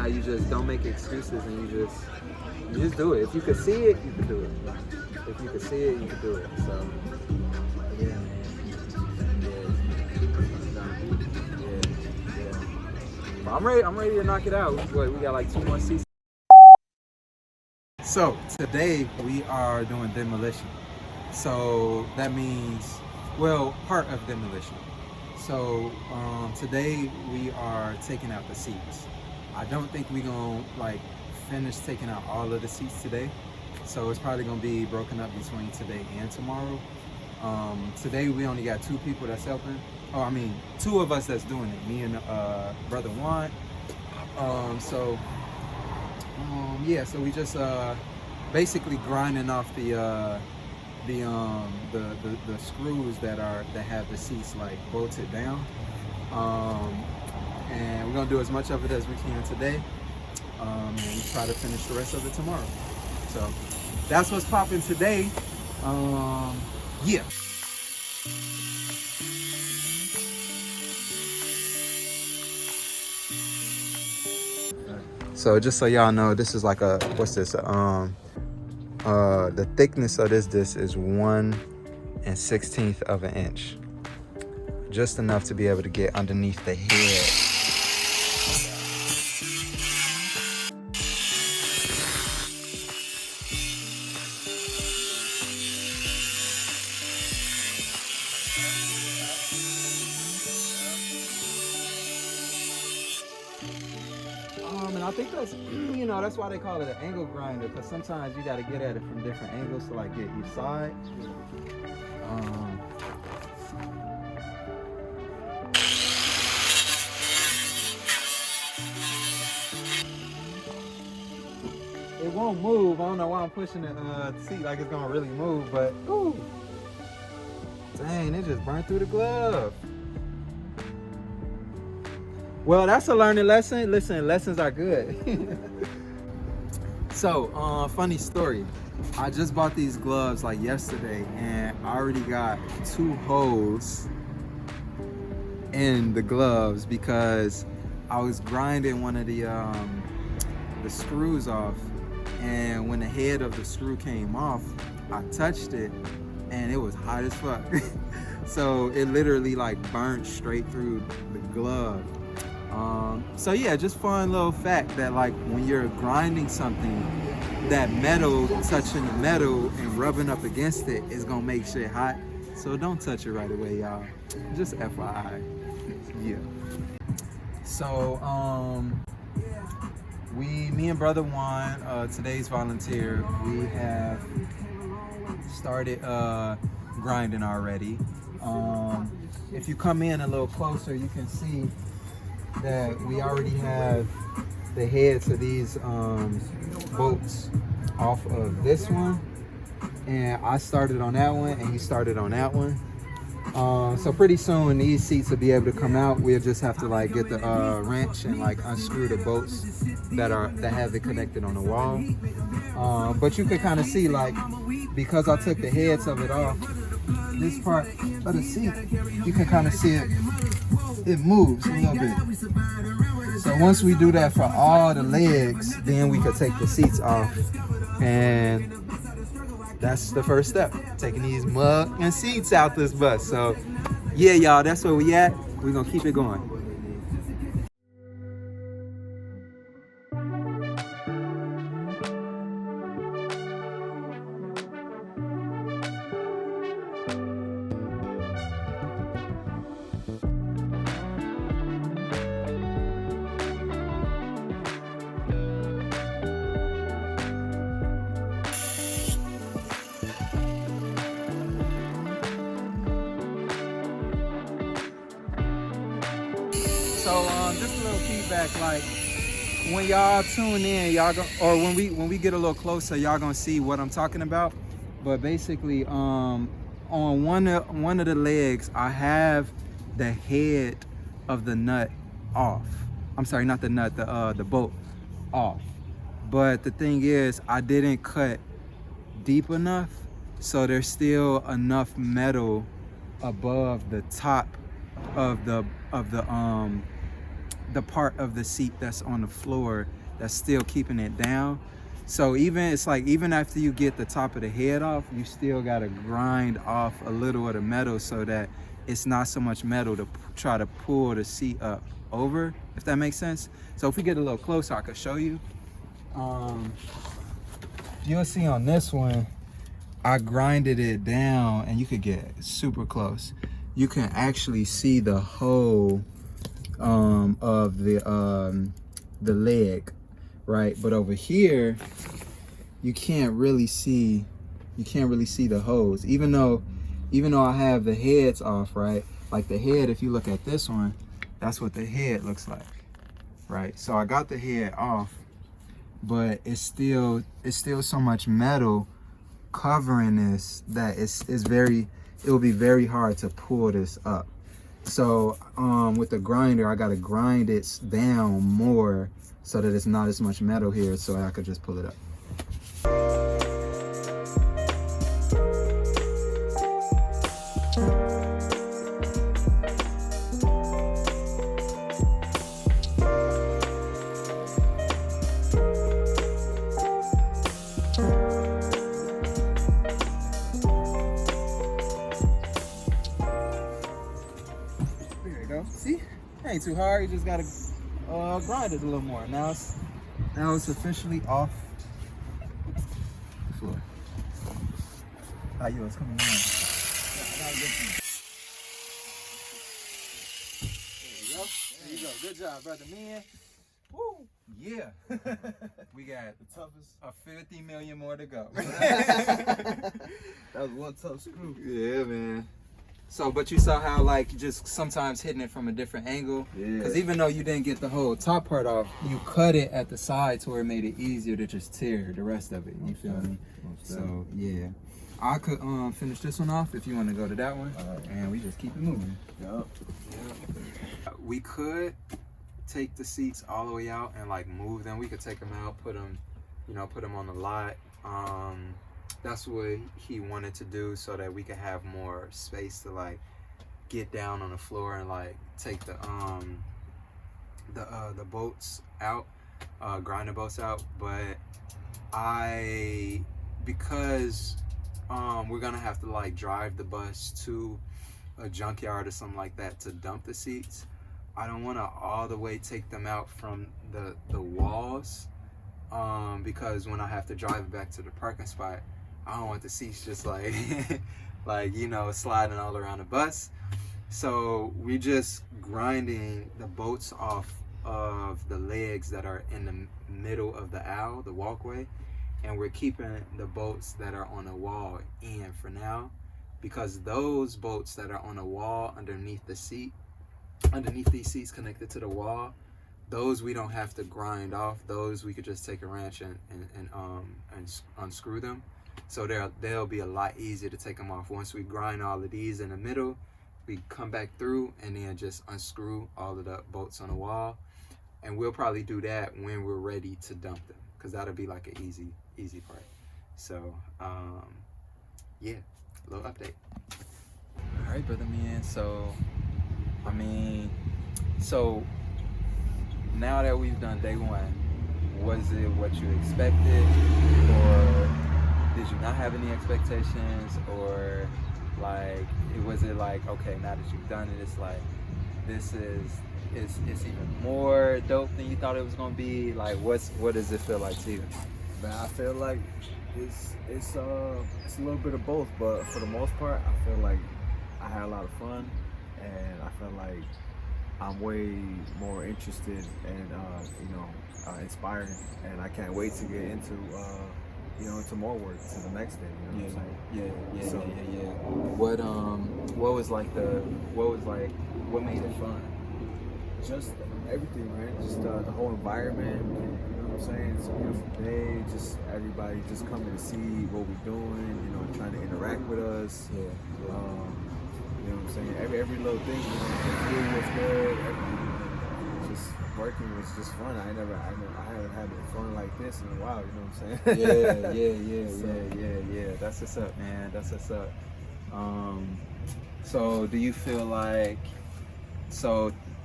how you just don't make excuses and you just do it. If you could see it, you could do it. If you could see it, you could do it. So yeah, man. Yeah. But I'm ready to knock it out. We got like 2 more seasons. So today we are doing demolition. So that means, well, part of demolition. So today we are taking out the seats. I don't think we're gonna like finish taking out all of the seats today. So it's probably gonna be broken up between today and tomorrow. Today we only got 2 people that's helping. Oh, I mean 2 of us that's doing it. Me and brother Juan. Yeah, so we just basically grinding off the screws that have the seats like bolted down, and we're gonna do as much of it as we can today, and try to finish the rest of it tomorrow. So that's what's popping today. Yeah. So just so y'all know, this is like a, what's this? The thickness of this is 1/16 of an inch. Just enough to be able to get underneath the head. And I think that's, that's why they call it an angle grinder, because sometimes you got to get at it from different angles to like get each side. It won't move. I don't know why I'm pushing the seat like it's gonna really move, but ooh, dang, it just burned through the glove. Well, that's a learning lesson. Listen, lessons are good. So, funny story. I just bought these gloves like yesterday, and I already got 2 holes in the gloves because I was grinding one of the screws off, and when the head of the screw came off, I touched it, and it was hot as fuck. So it literally like burnt straight through the glove. So yeah, just fun little fact that like when you're grinding something, that metal touching the metal and rubbing up against it is gonna make shit hot. So don't touch it right away, y'all. Just FYI. Yeah. So me and brother Juan, today's volunteer, we have started grinding already. If you come in a little closer, you can see that we already have the heads of these bolts off of this one, and I started on that one and he started on that one. So pretty soon these seats will be able to come out. We'll just have to like get the wrench and like unscrew the bolts that have it connected on the wall. But you can kind of see, like, because I took the heads of it off, this part of the seat, you can kind of see it moves a little bit. So once we do that for all the legs, then we could take the seats off, and that's the first step, taking these mug and seats out this bus. So yeah, y'all, that's where we at. We're gonna keep it going. So just a little feedback, like when y'all tune in, or when we get a little closer, y'all gonna see what I'm talking about. But basically, on one of the legs, I have the head of the nut off. I'm sorry, not the nut, the bolt off. But the thing is, I didn't cut deep enough, so there's still enough metal above the top of the the part of the seat that's on the floor that's still keeping it down. So it's like even after you get the top of the head off, you still gotta grind off a little of the metal so that it's not so much metal to try to pull the seat up over, if that makes sense. So if we get a little closer, I could show you. You'll see on this one, I grinded it down, and you could get super close. You can actually see the hole of the leg, right? But over here, you can't really see the hose, even though I have the heads off, right? Like the head, if you look at this one, that's what the head looks like, right? So I got the head off, but it's still so much metal covering this that it will be very hard to pull this up. So with the grinder, I gotta grind it down more so that it's not as much metal here, so I could just pull it up. See, it ain't too hard. You just gotta grind it a little more. Now it's officially off the floor. Ah, yo, it's coming in. There you go. There you go. Good job, brother. Man. Woo. Yeah. We got the toughest. 50 million more to go. That was one tough screw. Yeah, man. So, but you saw how like just sometimes hitting it from a different angle. Yeah. Because even though you didn't get the whole top part off, you cut it at the sides where it made it easier to just tear the rest of it. You feel me? So yeah, I could finish this one off if you want to go to that one, and we just keep it moving. Yep. We could take the seats all the way out and like move them. We could take them out, put them on the lot. That's what he wanted to do so that we could have more space to like get down on the floor and like take the bolts out, grind the bolts out. But because we're gonna have to like drive the bus to a junkyard or something like that to dump the seats, I don't want to all the way take them out from the walls, because when I have to drive it back to the parking spot, I don't want the seats just like sliding all around the bus. So we're just grinding the bolts off of the legs that are in the middle of the aisle, the walkway, and we're keeping the bolts that are on the wall in for now, because those bolts that are on the wall underneath these seats connected to the wall, those we don't have to grind off. Those we could just take a wrench and unscrew them. So they'll be a lot easier to take them off. Once we grind all of these in the middle, we come back through and then just unscrew all of the bolts on the wall. And we'll probably do that when we're ready to dump them, because that'll be like an easy part. So yeah, a little update. All right, brother man. So now that we've done day one, was it what you expected, or did you not have any expectations, or like was it like, okay, now that you've done it, it's like it's even more dope than you thought it was gonna be? Like what does it feel like to you? Man, I feel like it's a little bit of both, but for the most part, I feel like I had a lot of fun, and I feel like I'm way more interested and inspired, and I can't wait to get into into more work, to the next day. You know what I'm saying? Yeah. What made it fun? Just everything, man. Just the whole environment. You know what I'm saying? It's a beautiful day. Just everybody just coming to see what we're doing. Trying to interact with us. Yeah. You know what I'm saying? Every little thing. The food was good. Just working was just fun. I haven't had fun like this in a while. You know what I'm saying? Yeah. That's what's up, man. That's what's up. So do you feel like,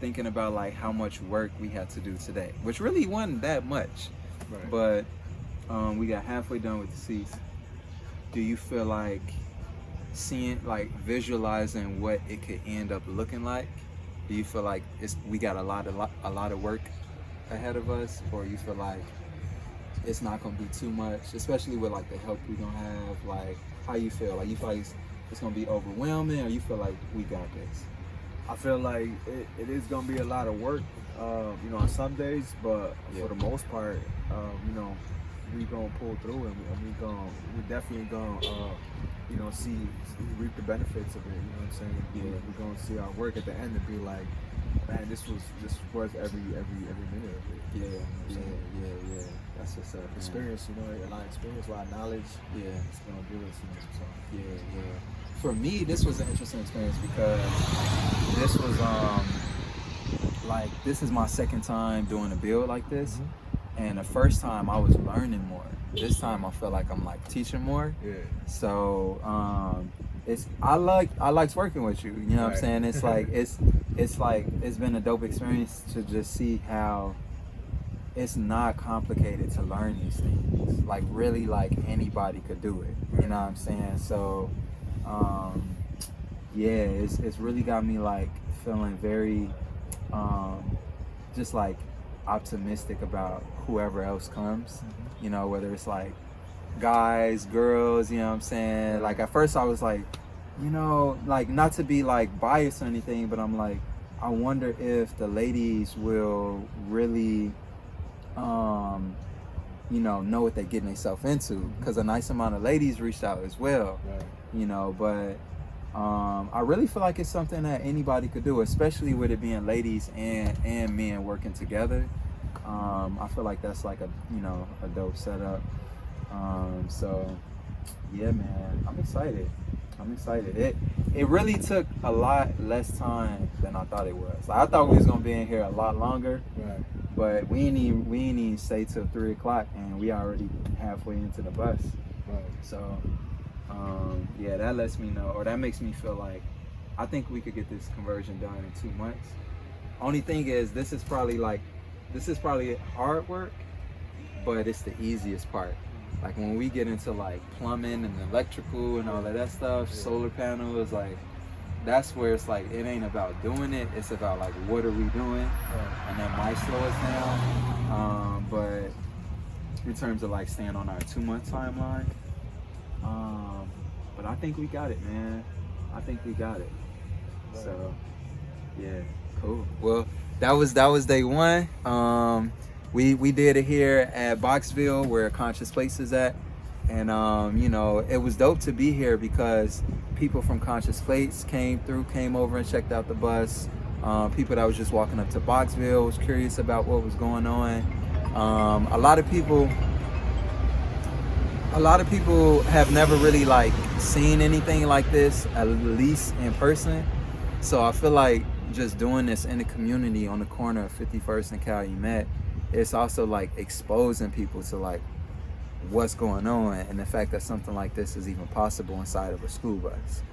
thinking about like how much work we had to do today, which really wasn't that much. Right. But we got halfway done with the seats. Do you feel like seeing, like visualizing what it could end up looking like? Do you feel like we got a lot of work ahead of us, or you feel like it's not gonna be too much, especially with like the help we're gonna have? Like, how you feel? Like, you feel like it's gonna be overwhelming, or you feel like we got this? I feel like it is gonna be a lot of work, you know, on some days, but for the most part, you know, we gonna pull through, and we definitely gonna, you know, reap the benefits of it. You know what I'm saying? Yeah. We're gonna see our work at the end and be like, man, this was worth every minute of it. Yeah. That's what's up. Man. Experience, you know, a lot of experience, a lot of knowledge. Yeah. It's gonna give us, you know, so. Yeah. For me, this was an interesting experience because this was like, this is my second time doing a build like this. And the first time I was learning more. This time I feel like I'm like teaching more. Yeah. So I liked working with you. You know what I'm saying? It's like it's been a dope experience to just see how it's not complicated to learn these things. Like, really, like anybody could do it. You know what I'm saying? So yeah, it's really got me like feeling very just like optimistic about whoever else comes. You know, whether it's like guys, girls, you know what I'm saying? Like, at first I was like, you know, like, not to be like biased or anything, but I'm like, I wonder if the ladies will really you know what they're getting themselves into, because a nice amount of ladies reached out as well. You know, but I really feel like it's something that anybody could do, especially with it being ladies and men working together. I feel like that's like a dope setup. So yeah, man, I'm excited. It really took a lot less time than I thought it was. Like, I thought we was gonna be in here a lot longer, but we ain't even stay till 3 o'clock, and we already halfway into the bus. So yeah, that lets me know, or that makes me feel like I think we could get this conversion done in 2 months. Only thing is, this is probably hard work, but it's the easiest part. Like, when we get into like plumbing and electrical and all of that stuff, solar panels, like, that's where it's like, it ain't about doing it, it's about like, what are we doing? And that might slow us down. But in terms of like staying on our 2-month timeline, but I think we got it, man. I think we got it. So yeah, cool. Well, that was day one. We did it here at Boxville, where Conscious Place is at, and you know, it was dope to be here because people from Conscious Place came over and checked out the bus. People that was just walking up to Boxville was curious about what was going on. A lot of people have never really like seen anything like this, at least in person. So I feel like just doing this in the community on the corner of 51st and Calumet, it's also like exposing people to like what's going on, and the fact that something like this is even possible inside of a school bus.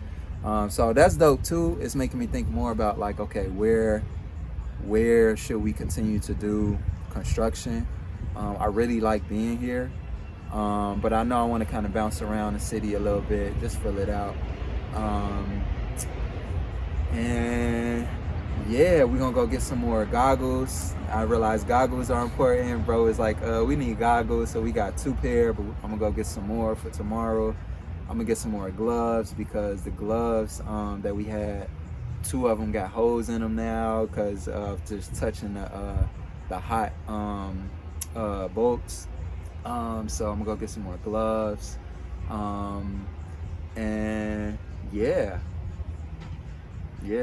So that's dope too. It's making me think more about like, okay, where should we continue to do construction? I really like being here, but I know I want to kind of bounce around the city a little bit, just fill it out. And yeah, we're gonna go get some more goggles. I realize goggles are important. Bro is like, we need goggles, so we got 2 pair, but I'm gonna go get some more for tomorrow. I'm gonna get some more gloves, because the gloves that we had, 2 of them got holes in them now because of just touching the hot bolts. So I'm gonna go get some more gloves. And yeah,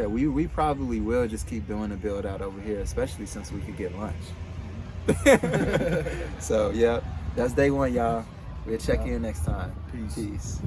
we probably will just keep doing the build out over here, especially since we could get lunch. So yeah, that's day one, y'all. We'll check in next time. Peace.